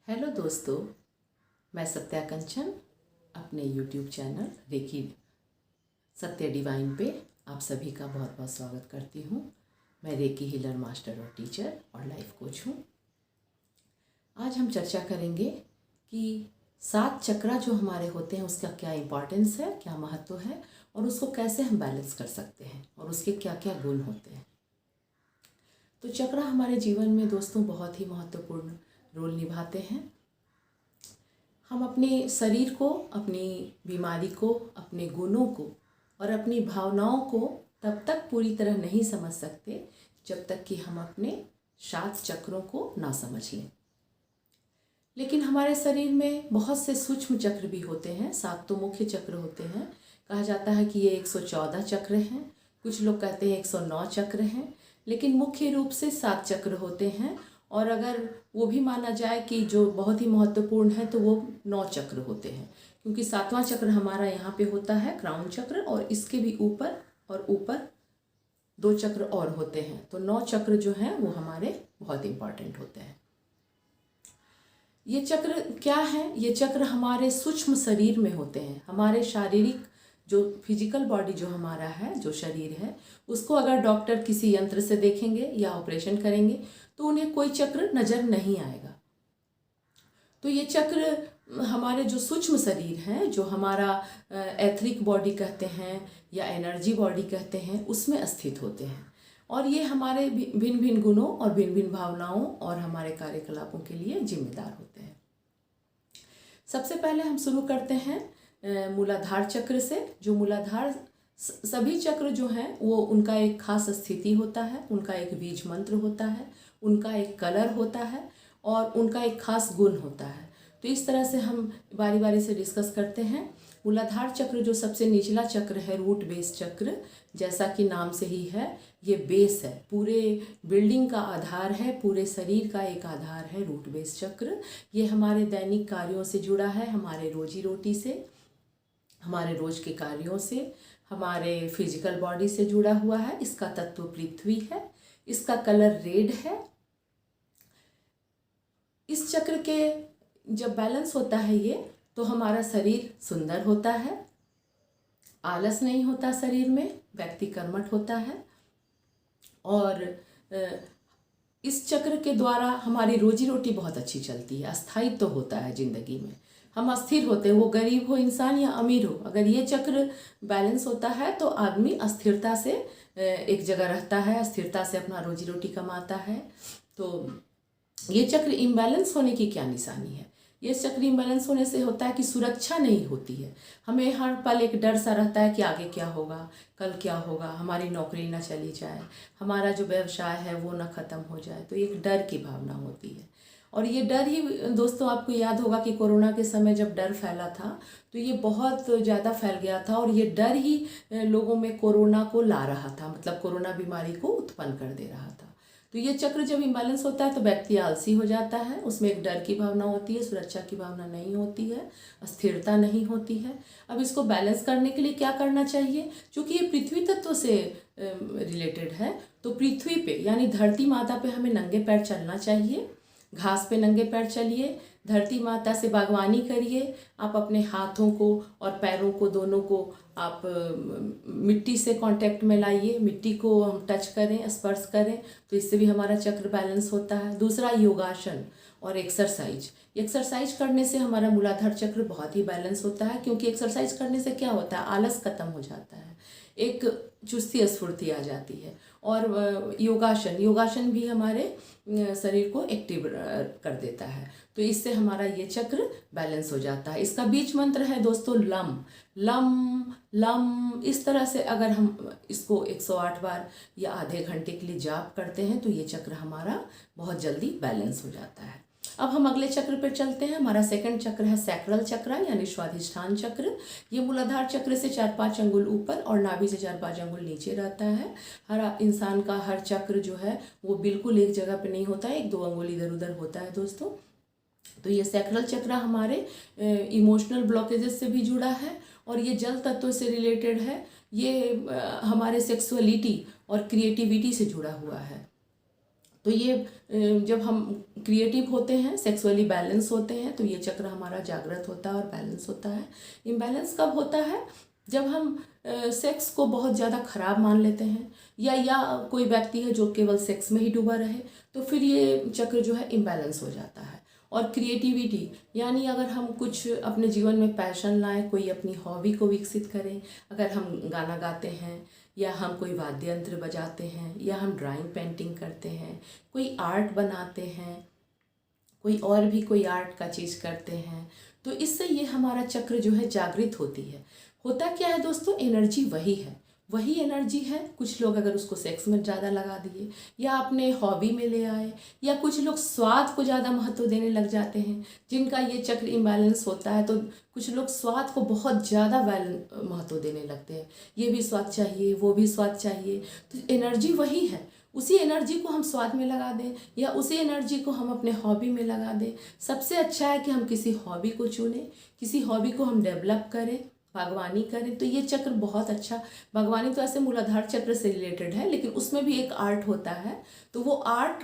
Hello दोस्तों, मैं सत्या कंचन अपने YouTube चैनल रेकी सत्य डिवाइन पे आप सभी का बहुत बहुत स्वागत करती हूँ। मैं रेकी हीलर मास्टर और टीचर और लाइफ कोच हूँ। आज हम चर्चा करेंगे कि 7 चक्रा जो हमारे होते हैं उसका क्या इम्पोर्टेंस है, क्या महत्व है और उसको कैसे हम बैलेंस कर सकते हैं और उसके क्या क्या गुण होते हैं। तो चक्रा हमारे जीवन में दोस्तों बहुत ही महत्वपूर्ण रोल निभाते हैं। हम अपने शरीर को, अपनी बीमारी को, अपने गुणों को और अपनी भावनाओं को तब तक पूरी तरह नहीं समझ सकते जब तक कि हम अपने 7 चक्रों को ना समझ लें। लेकिन हमारे शरीर में बहुत से सूक्ष्म चक्र भी होते हैं। 7 तो मुख्य चक्र होते हैं। कहा जाता है कि ये 114 चक्र हैं, कुछ लोग कहते हैं 109 चक्र हैं, लेकिन मुख्य रूप से 7 चक्र होते हैं। और अगर वो भी माना जाए कि जो बहुत ही महत्वपूर्ण है तो वो 9 चक्र होते हैं, क्योंकि 7वां चक्र हमारा यहाँ पे होता है क्राउन चक्र, और इसके भी ऊपर 2 चक्र और होते हैं। तो 9 चक्र जो हैं वो हमारे बहुत इम्पॉर्टेंट होते हैं। ये चक्र क्या है? ये चक्र हमारे सूक्ष्म शरीर में होते हैं। हमारे शारीरिक जो फिजिकल बॉडी जो हमारा है, जो शरीर है, उसको अगर डॉक्टर किसी यंत्र से देखेंगे या ऑपरेशन करेंगे तो उन्हें कोई चक्र नज़र नहीं आएगा। तो ये चक्र हमारे जो सूक्ष्म शरीर है, जो हमारा एथरिक बॉडी कहते हैं या एनर्जी बॉडी कहते हैं, उसमें स्थित होते हैं। और ये हमारे भिन्न भिन्न गुणों और भिन्न भिन्न भावनाओं और हमारे कार्यकलापों के लिए जिम्मेदार होते हैं। सबसे पहले हम शुरू करते हैं मूलाधार चक्र से। जो मूलाधार, सभी चक्र जो हैं वो उनका एक खास स्थिति होता है, उनका एक बीज मंत्र होता है, उनका एक कलर होता है और उनका एक खास गुण होता है। तो इस तरह से हम बारी बारी से डिस्कस करते हैं। मूलाधार चक्र जो सबसे निचला चक्र है, रूट बेस चक्र, जैसा कि नाम से ही है, ये बेस है, पूरे बिल्डिंग का आधार है, पूरे शरीर का एक आधार है रूट बेस चक्र। ये हमारे दैनिक कार्यों से जुड़ा है, हमारे रोजी रोटी से, हमारे रोज के कार्यों से, हमारे फिजिकल बॉडी से जुड़ा हुआ है। इसका तत्व पृथ्वी है, इसका कलर रेड है। इस चक्र के जब बैलेंस होता है ये, तो हमारा शरीर सुंदर होता है, आलस नहीं होता शरीर में, व्यक्ति कर्मठ होता है। और इस चक्र के द्वारा हमारी रोजी रोटी बहुत अच्छी चलती है, स्थायित्व तो होता है जिंदगी में, हम अस्थिर होते हैं। वो गरीब हो इंसान या अमीर हो, अगर ये चक्र बैलेंस होता है तो आदमी अस्थिरता से एक जगह रहता है, स्थिरता से अपना रोजी रोटी कमाता है। तो ये चक्र इम्बैलेंस होने की क्या निशानी है? ये चक्र इम्बैलेंस होने से होता है कि सुरक्षा नहीं होती है। हमें हर पल एक डर सा रहता है कि आगे क्या होगा, कल क्या होगा, हमारी नौकरी ना चली जाए, हमारा जो व्यवसाय है वो ना ख़त्म हो जाए। तो एक डर की भावना होती है। और ये डर ही दोस्तों, आपको याद होगा कि कोरोना के समय जब डर फैला था तो ये बहुत ज़्यादा फैल गया था, और ये डर ही लोगों में कोरोना को ला रहा था, मतलब कोरोना बीमारी को उत्पन्न कर दे रहा था। तो ये चक्र जब इम्बैलेंस होता है तो व्यक्ति आलसी हो जाता है, उसमें एक डर की भावना होती है, सुरक्षा की भावना नहीं होती है, स्थिरता नहीं होती है। अब इसको बैलेंस करने के लिए क्या करना चाहिए? क्योंकि ये पृथ्वी तत्व से रिलेटेड है, तो पृथ्वी पे यानी धरती माता पे हमें नंगे पैर चलना चाहिए। घास पे नंगे पैर चलिए, धरती माता से बागवानी करिए। आप अपने हाथों को और पैरों को, दोनों को आप मिट्टी से कांटेक्ट में लाइए, मिट्टी को हम टच करें, स्पर्श करें, तो इससे भी हमारा चक्र बैलेंस होता है। दूसरा, योगासन और एक्सरसाइज करने से हमारा मूलाधार चक्र बहुत ही बैलेंस होता है, क्योंकि एक्सरसाइज करने से क्या होता है, आलस खत्म हो जाता है, एक चुस्ती स्फूर्ति आ जाती है। और योगासन भी हमारे शरीर को एक्टिव कर देता है, तो इससे हमारा ये चक्र बैलेंस हो जाता है। इसका बीज मंत्र है दोस्तों लम लम लम। इस तरह से अगर हम इसको 108 बार या आधे घंटे के लिए जाप करते हैं तो ये चक्र हमारा बहुत जल्दी बैलेंस हो जाता है। अब हम अगले चक्र पर चलते हैं। हमारा सेकंड चक्र है सैक्रल चक्र यानी स्वाधिष्ठान चक्र। ये मूलाधार चक्र से 4-5 अंगुल ऊपर और नाभि से 4-5 अंगुल नीचे रहता है। हर इंसान का हर चक्र जो है वो बिल्कुल एक जगह पे नहीं होता है, 1-2 अंगुल इधर उधर होता है दोस्तों। तो ये सैक्रल चक्र हमारे इमोशनल ब्लॉकेजेस से भी जुड़ा है, और ये जल तत्व से रिलेटेड है। ये हमारे सेक्सुअलिटी और क्रिएटिविटी से जुड़ा हुआ है। तो ये जब हम क्रिएटिव होते हैं, सेक्सुअली बैलेंस होते हैं, तो ये चक्र हमारा जागृत होता है और बैलेंस होता है। इम्बैलेंस कब होता है? जब हम सेक्स को बहुत ज़्यादा खराब मान लेते हैं, या कोई व्यक्ति है जो केवल सेक्स में ही डूबा रहे, तो फिर ये चक्र जो है इम्बैलेंस हो जाता है। और क्रिएटिविटी, यानी अगर हम कुछ अपने जीवन में पैशन लाएं, कोई अपनी हॉबी को विकसित करें, अगर हम गाना गाते हैं, या हम कोई वाद्य यंत्र बजाते हैं, या हम ड्राइंग पेंटिंग करते हैं, कोई आर्ट बनाते हैं, कोई आर्ट का चीज़ करते हैं, तो इससे ये हमारा चक्र जो है जागृत होती है। होता क्या है दोस्तों, एनर्जी वही एनर्जी है। कुछ लोग अगर उसको सेक्स में ज़्यादा लगा दिए, या अपने हॉबी में ले आए, या कुछ लोग स्वाद को ज़्यादा महत्व देने लग जाते हैं, जिनका ये चक्र इम्बैलेंस होता है, तो कुछ लोग स्वाद को बहुत ज़्यादा महत्व देने लगते हैं। ये भी स्वाद चाहिए, वो भी स्वाद चाहिए, तो एनर्जी वही है। उसी एनर्जी को हम स्वाद में लगा दें, या उसी एनर्जी को हम अपने हॉबी में लगा दें। सबसे अच्छा है कि हम किसी हॉबी को चुनें, किसी हॉबी को हम डेवलप करें, बागवानी करें, तो ये चक्र बहुत अच्छा। बागवानी तो ऐसे मूलाधार चक्र से रिलेटेड है, लेकिन उसमें भी एक आर्ट होता है, तो वो आर्ट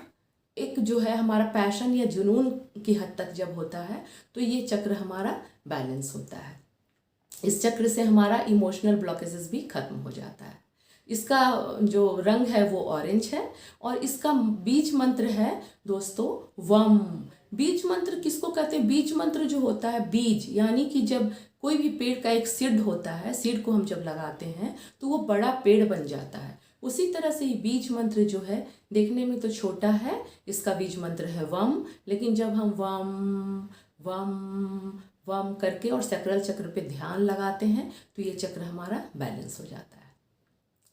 एक जो है हमारा पैशन या जुनून की हद तक जब होता है, तो ये चक्र हमारा बैलेंस होता है। इस चक्र से हमारा इमोशनल ब्लॉकेजेस भी खत्म हो जाता है। इसका जो रंग है वो ऑरेंज है, और इसका बीज मंत्र है दोस्तों वम। बीज मंत्र किसको कहते हैं? बीज मंत्र जो होता है, बीज यानी कि जब कोई भी पेड़ का एक सीड होता है, सीड को हम जब लगाते हैं तो वो बड़ा पेड़ बन जाता है। उसी तरह से ये बीज मंत्र जो है देखने में तो छोटा है, इसका बीज मंत्र है वम, लेकिन जब हम वम वम वम करके और सैक्रल चक्र पे ध्यान लगाते हैं तो ये चक्र हमारा बैलेंस हो जाता है।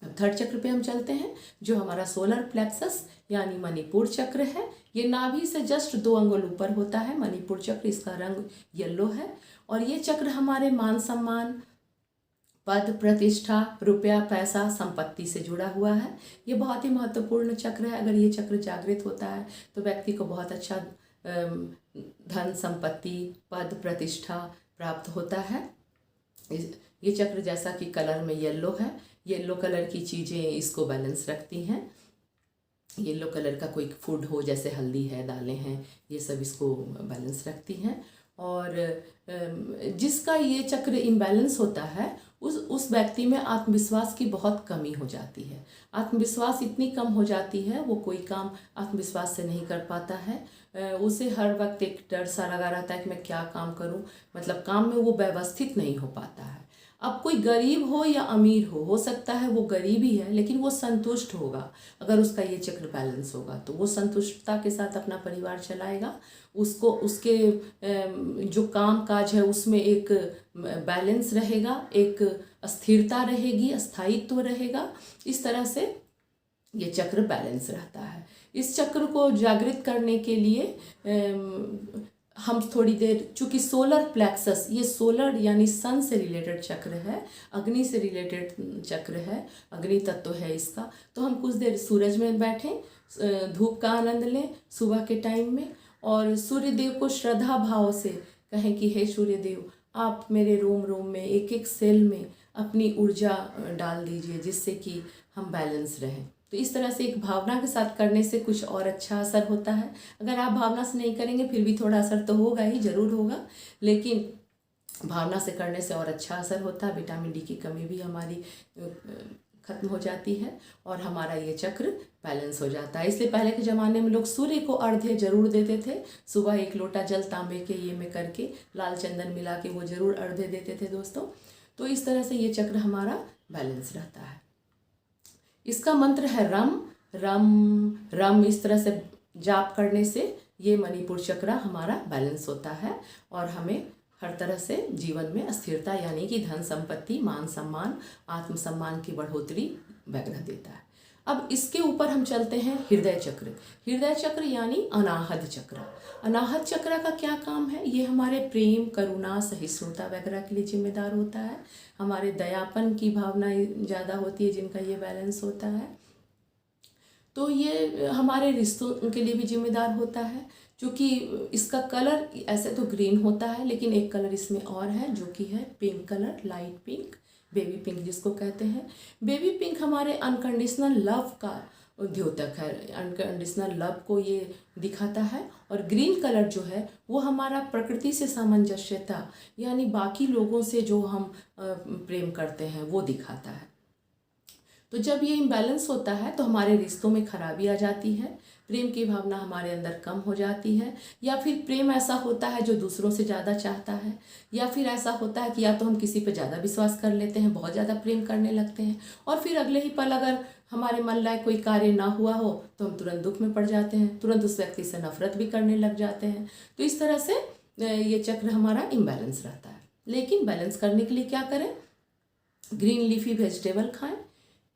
अब थर्ड चक्र पे हम चलते हैं, जो हमारा सोलर प्लेक्सस यानी मणिपुर चक्र है। ये नाभि से जस्ट 2 अंगुल ऊपर होता है मणिपुर चक्र, इसका रंग येलो है, और ये चक्र हमारे मान सम्मान, पद प्रतिष्ठा, रुपया पैसा, संपत्ति से जुड़ा हुआ है। ये बहुत ही महत्वपूर्ण चक्र है। अगर ये चक्र जागृत होता है तो व्यक्ति को बहुत अच्छा धन संपत्ति, पद प्रतिष्ठा प्राप्त होता है। ये चक्र जैसा कि कलर में येलो है, येलो कलर की चीज़ें इसको बैलेंस रखती हैं। येलो कलर का कोई फूड हो, जैसे हल्दी है, दालें हैं, ये सब इसको बैलेंस रखती हैं। और जिसका ये चक्र इम्बैलेंस होता है उस व्यक्ति में आत्मविश्वास की बहुत कमी हो जाती है। आत्मविश्वास इतनी कम हो जाती है, वो कोई काम आत्मविश्वास से नहीं कर पाता है। उसे हर वक्त एक डर सा लगा रहता है कि मैं क्या काम करूं, मतलब काम में वो व्यवस्थित नहीं हो पाता है। अब कोई गरीब हो या अमीर हो सकता है वो गरीब ही है, लेकिन वो संतुष्ट होगा अगर उसका ये चक्र बैलेंस होगा, तो वो संतुष्टता के साथ अपना परिवार चलाएगा। उसको उसके जो काम काज है उसमें एक बैलेंस रहेगा, एक स्थिरता रहेगी, स्थायित्व रहेगा। इस तरह से ये चक्र बैलेंस रहता है। इस चक्र को जागृत करने के लिए हम थोड़ी देर, चूँकि सोलर प्लेक्सस, ये सोलर यानी सन से रिलेटेड चक्र है, अग्नि से रिलेटेड चक्र है, अग्नि तत्व है इसका, तो हम कुछ देर सूरज में बैठें, धूप का आनंद लें सुबह के टाइम में, और सूर्य देव को श्रद्धा भाव से कहें कि हे सूर्य देव, आप मेरे रोम में, एक एक सेल में अपनी ऊर्जा डाल दीजिए, जिससे कि हम बैलेंस रहें। तो इस तरह से एक भावना के साथ करने से कुछ और अच्छा असर होता है। अगर आप भावना से नहीं करेंगे फिर भी थोड़ा असर तो होगा ही, ज़रूर होगा, लेकिन भावना से करने से और अच्छा असर होता है। विटामिन डी की कमी भी हमारी खत्म हो जाती है और हमारा ये चक्र बैलेंस हो जाता है। इसलिए पहले के ज़माने में लोग सूर्य को अर्घ्य जरूर देते थे। सुबह 1 लोटा जल तांबे के ये में करके लाल चंदन मिला के वो जरूर अर्घ्य देते थे दोस्तों। तो इस तरह से ये चक्र हमारा बैलेंस रहता है। इसका मंत्र है रम रम रम। इस तरह से जाप करने से ये मणिपुर चक्र हमारा बैलेंस होता है और हमें हर तरह से जीवन में स्थिरता यानी कि धन संपत्ति, मान सम्मान, आत्मसम्मान की बढ़ोतरी वगैरह देता है। अब इसके ऊपर हम चलते हैं हृदय चक्र। हृदय चक्र यानी अनाहत चक्र। अनाहत चक्र का क्या काम है? ये हमारे प्रेम, करुणा, सहिष्णुता वगैरह के लिए जिम्मेदार होता है। हमारे दयापन की भावना ज़्यादा होती है जिनका ये बैलेंस होता है। तो ये हमारे रिश्तों के लिए भी जिम्मेदार होता है, क्योंकि इसका कलर ऐसे तो ग्रीन होता है, लेकिन एक कलर इसमें और है जो कि है pink colour, light pink, baby pink जिसको कहते हैं। बेबी पिंक हमारे अनकंडीशनल लव का द्योतक है, अनकंडीशनल लव को ये दिखाता है। और ग्रीन कलर जो है वो हमारा प्रकृति से सामंजस्यता यानी बाकी लोगों से जो हम प्रेम करते हैं वो दिखाता है। तो जब ये इम्बैलेंस होता है तो हमारे रिश्तों में खराबी आ जाती है, प्रेम की भावना हमारे अंदर कम हो जाती है, या फिर प्रेम ऐसा होता है जो दूसरों से ज़्यादा चाहता है, या फिर ऐसा होता है कि या तो हम किसी पे ज़्यादा विश्वास कर लेते हैं, बहुत ज़्यादा प्रेम करने लगते हैं, और फिर अगले ही पल अगर हमारे मन लायक कोई कार्य ना हुआ हो तो हम तुरंत दुख में पड़ जाते हैं, तुरंत उस व्यक्ति से नफरत भी करने लग जाते हैं। तो इस तरह से ये चक्र हमारा इम्बैलेंस रहता है। लेकिन बैलेंस करने के लिए क्या करें? ग्रीन लीफी वेजिटेबल खाएं।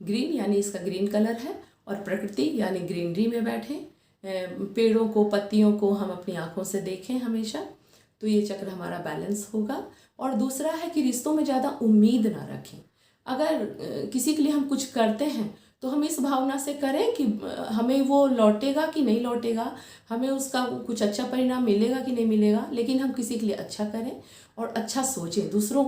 ग्रीन यानी इसका ग्रीन कलर है, और प्रकृति यानी ग्रीनरी में बैठें, पेड़ों को, पत्तियों को हम अपनी आँखों से देखें हमेशा, तो ये चक्र हमारा बैलेंस होगा। और दूसरा है कि रिश्तों में ज़्यादा उम्मीद ना रखें। अगर किसी के लिए हम कुछ करते हैं तो हम इस भावना से करें कि हमें वो लौटेगा कि नहीं लौटेगा, हमें उसका कुछ अच्छा परिणाम मिलेगा कि नहीं मिलेगा, लेकिन हम किसी के लिए अच्छा करें और अच्छा सोचें, दूसरों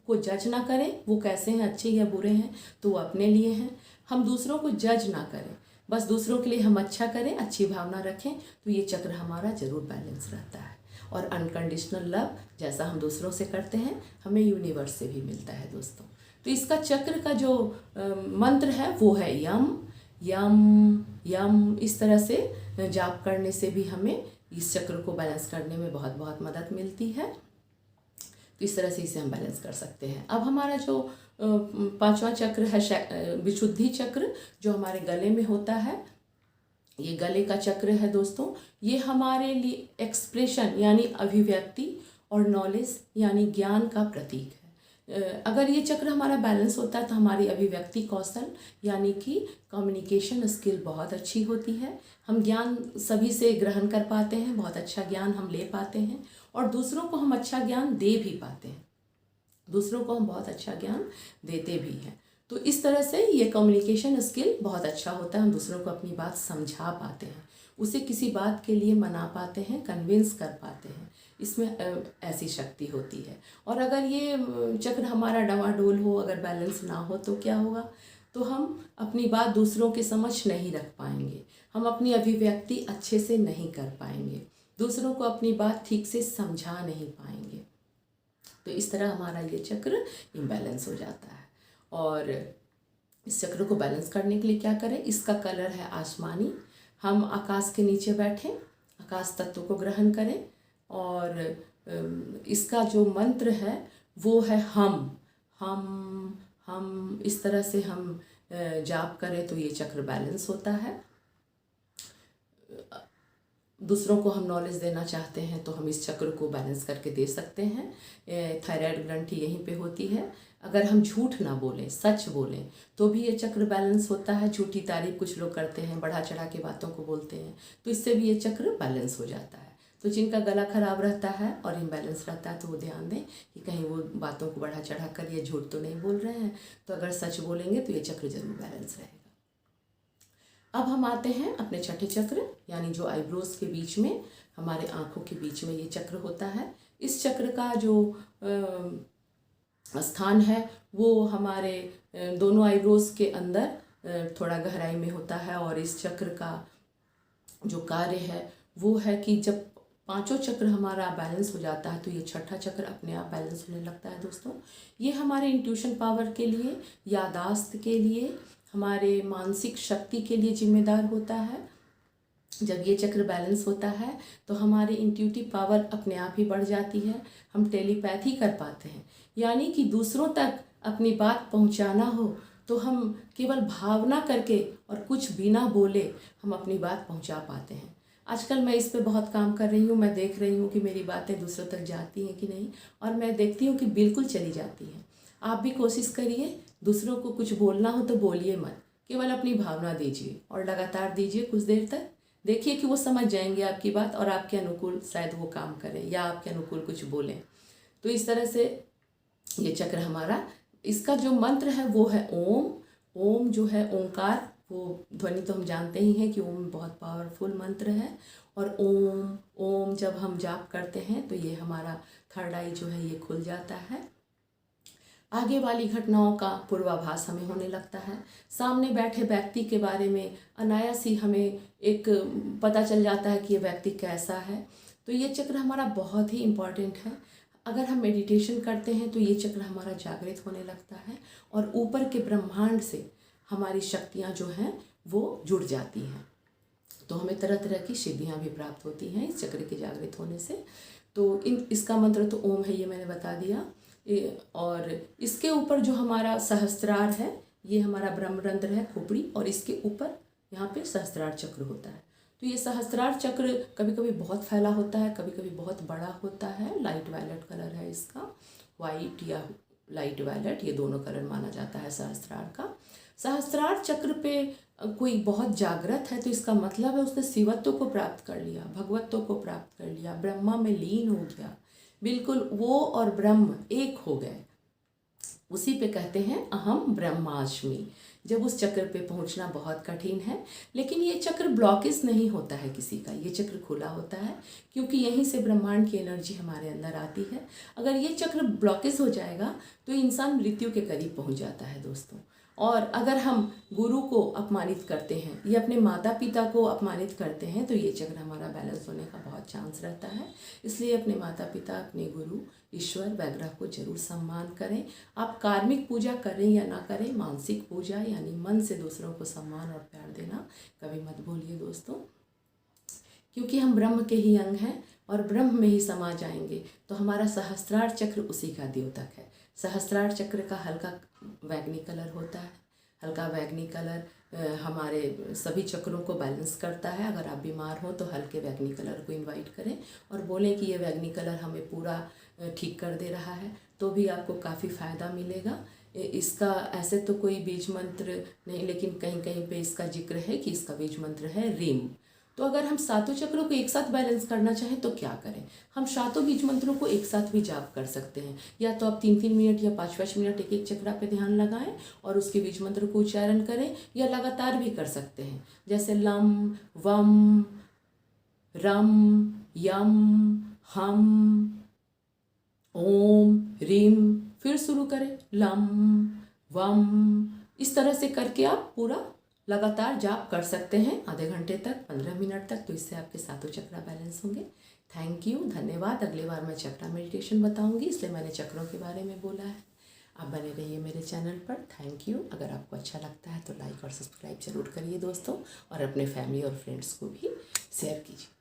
को जज ना करें वो कैसे हैं, अच्छे या बुरे हैं, तो वो अपने लिए हैं। हम दूसरों को जज ना करें, बस दूसरों के लिए हम अच्छा करें, अच्छी भावना रखें, तो ये चक्र हमारा ज़रूर बैलेंस रहता है। और अनकंडीशनल लव जैसा हम दूसरों से करते हैं हमें यूनिवर्स से भी मिलता है दोस्तों। तो इसका चक्र का जो मंत्र है वो है यम यम यम। इस तरह से जाप करने से भी हमें इस चक्र को बैलेंस करने में बहुत बहुत मदद मिलती है। तो इस तरह से इसे हम बैलेंस कर सकते हैं। अब हमारा जो पांचवा चक्र है विशुद्धि चक्र, जो हमारे गले में होता है, ये गले का चक्र है दोस्तों। ये हमारे लिए एक्सप्रेशन यानी अभिव्यक्ति और नॉलेज यानी ज्ञान का प्रतीक है। अगर ये चक्र हमारा बैलेंस होता है तो हमारी अभिव्यक्ति कौशल यानी कि कम्युनिकेशन स्किल बहुत अच्छी होती है। हम ज्ञान सभी से ग्रहण कर पाते हैं, बहुत अच्छा ज्ञान हम ले पाते हैं, और दूसरों को हम अच्छा ज्ञान दे भी पाते हैं, दूसरों को हम बहुत अच्छा ज्ञान देते भी हैं। तो इस तरह से ये कम्युनिकेशन स्किल बहुत अच्छा होता है। हम दूसरों को अपनी बात समझा पाते हैं, उसे किसी बात के लिए मना पाते हैं, कन्विंस कर पाते हैं, इसमें ऐसी शक्ति होती है। और अगर ये चक्र हमारा डवाडोल हो, अगर बैलेंस ना हो तो क्या होगा? तो हम अपनी बात दूसरों के समक्ष नहीं रख पाएंगे, हम अपनी अभिव्यक्ति अच्छे से नहीं कर पाएंगे, दूसरों को अपनी बात ठीक से समझा नहीं पाएंगे। तो इस तरह हमारा ये चक्र इम्बैलेंस हो जाता है। और इस चक्र को बैलेंस करने के लिए क्या करें? इसका कलर है आसमानी। हम आकाश के नीचे बैठें, आकाश तत्व को ग्रहण करें, और इसका जो मंत्र है वो है हम। इस तरह से हम जाप करें तो ये चक्र बैलेंस होता है। दूसरों को हम नॉलेज देना चाहते हैं तो हम इस चक्र को बैलेंस करके दे सकते हैं। थायराइड ग्रंथि यहीं पे होती है। अगर हम झूठ ना बोलें, सच बोलें, तो भी ये चक्र बैलेंस होता है। झूठी तारीफ कुछ लोग करते हैं, बढ़ा चढ़ा के बातों को बोलते हैं, तो इससे भी ये चक्र बैलेंस हो जाता है। तो जिनका गला खराब रहता है और इम्बैलेंस रहता है तो वो ध्यान दें कि कहीं वो बातों को बढ़ा चढ़ा कर या झूठ तो नहीं बोल रहे हैं। तो अगर सच बोलेंगे तो ये चक्र जरूर बैलेंस रहेगा। अब हम आते हैं अपने छठे चक्र यानी जो आईब्रोज के बीच में, हमारे आँखों के बीच में ये चक्र होता है। इस चक्र का जो स्थान है वो हमारे दोनों आईब्रोज के अंदर थोड़ा गहराई में होता है। और इस चक्र का जो कार्य है वो है कि जब पांचों चक्र हमारा बैलेंस हो जाता है तो ये छठा चक्र अपने आप बैलेंस होने लगता है दोस्तों। ये हमारे इंट्यूशन पावर के लिए, यादाश्त के लिए, हमारे मानसिक शक्ति के लिए जिम्मेदार होता है। जब ये चक्र बैलेंस होता है तो हमारी इंट्यूटिव पावर अपने आप ही बढ़ जाती है। हम टेलीपैथी कर पाते हैं, यानी कि दूसरों तक अपनी बात पहुंचाना हो तो हम केवल भावना करके और कुछ बिना बोले हम अपनी बात पहुंचा पाते हैं। आजकल मैं इस पे बहुत काम कर रही हूँ। मैं देख रही हूँ कि मेरी बातें दूसरों तक जाती हैं कि नहीं, और मैं देखती हूँ कि बिल्कुल चली जाती हैं। आप भी कोशिश करिए, दूसरों को कुछ बोलना हो तो बोलिए मत, केवल अपनी भावना दीजिए और लगातार दीजिए कुछ देर तक। देखिए कि वो समझ जाएंगे आपकी बात और आपके अनुकूल शायद वो काम करें या आपके अनुकूल कुछ बोलें। तो इस तरह से ये चक्र हमारा, इसका जो मंत्र है वो है ओम। ओम जो है ओंकार, वो ध्वनि तो हम जानते ही हैं कि ओम बहुत पावरफुल मंत्र है। और ओम ओम जब हम जाप करते हैं तो ये हमारा थर्ड आई जो है ये खुल जाता है। आगे वाली घटनाओं का पूर्वाभास हमें होने लगता है। सामने बैठे व्यक्ति के बारे में अनायास ही हमें एक पता चल जाता है कि ये व्यक्ति कैसा है। तो ये चक्र हमारा बहुत ही इम्पॉर्टेंट है। अगर हम मेडिटेशन करते हैं तो ये चक्र हमारा जागृत होने लगता है और ऊपर के ब्रह्मांड से हमारी शक्तियाँ जो हैं वो जुड़ जाती हैं। तो हमें तरह तरह की सिद्धियाँ भी प्राप्त होती हैं इस चक्र के जागृत होने से। तो इसका मंत्र तो ओम है, ये मैंने बता दिया। और इसके ऊपर जो हमारा सहस्त्रार है, ये हमारा ब्रह्मरंध्र है, खोपड़ी, और इसके ऊपर यहाँ पे सहस्त्रार चक्र होता है। तो ये सहस्त्रार चक्र कभी कभी बहुत फैला होता है, कभी कभी बहुत बड़ा होता है। लाइट वायलेट कलर है इसका, वाइट या लाइट वायलेट, ये दोनों कलर माना जाता है सहस्त्रार का। सहस्त्रार चक्र पे कोई बहुत जागृत है तो इसका मतलब है उसने शिवत्व को प्राप्त कर लिया, भगवत्व को प्राप्त कर लिया, ब्रह्मा में लीन हो गया, बिल्कुल वो और ब्रह्म एक हो गए। उसी पे कहते हैं अहम ब्रह्मास्मि। जब उस चक्र पे पहुंचना बहुत कठिन है, लेकिन ये चक्र ब्लॉकेज नहीं होता है किसी का, ये चक्र खुला होता है क्योंकि यहीं से ब्रह्मांड की एनर्जी हमारे अंदर आती है। अगर ये चक्र ब्लॉकेज हो जाएगा तो इंसान मृत्यु के करीब पहुंच जाता है दोस्तों। और अगर हम गुरु को अपमानित करते हैं या अपने माता पिता को अपमानित करते हैं तो ये चक्र हमारा बैलेंस होने का बहुत चांस रहता है। इसलिए अपने माता पिता, अपने गुरु, ईश्वर वगैरह को जरूर सम्मान करें। आप कार्मिक पूजा करें या ना करें, मानसिक पूजा यानी मन से दूसरों को सम्मान और प्यार देना कभी मत भूलिए दोस्तों, क्योंकि हम ब्रह्म के ही अंग हैं और ब्रह्म में ही समा जाएंगे। तो हमारा सहस्त्रार चक्र उसी का द्योतक है। सहस्त्रार चक्र का हल्का वैगनी कलर होता है। हल्का वैगनी कलर हमारे सभी चक्रों को बैलेंस करता है। अगर आप बीमार हो तो हल्के वैगनी कलर को इनवाइट करें और बोलें कि ये वैगनी कलर हमें पूरा ठीक कर दे रहा है, तो भी आपको काफ़ी फ़ायदा मिलेगा। इसका ऐसे तो कोई बीज मंत्र नहीं, लेकिन कहीं कहीं पे इसका जिक्र है कि इसका बीज मंत्र है रीम। तो अगर हम सातों चक्रों को एक साथ बैलेंस करना चाहें तो क्या करें? हम सातों बीज मंत्रों को एक साथ भी जाप कर सकते हैं। या तो आप 3-3 मिनट या 5-5 मिनट एक एक चक्रा पे ध्यान लगाएं और उसके बीज मंत्र को उच्चारण करें, या लगातार भी कर सकते हैं। जैसे लम, वम, रम, यम, हम, ओम, रीम, फिर शुरू करें लम, वम। इस तरह से करके आप पूरा लगातार जाप कर सकते हैं आधे घंटे तक, 15 मिनट तक। तो इससे आपके सातों चक्रा बैलेंस होंगे। थैंक यू, धन्यवाद। अगली बार मैं चक्रा मेडिटेशन बताऊंगी, इसलिए मैंने चक्रों के बारे में बोला है। आप बने रहिए मेरे चैनल पर। Thank you. अगर आपको अच्छा लगता है तो लाइक और सब्सक्राइब जरूर करिए दोस्तों, और अपने फैमिली और फ्रेंड्स को भी शेयर कीजिए।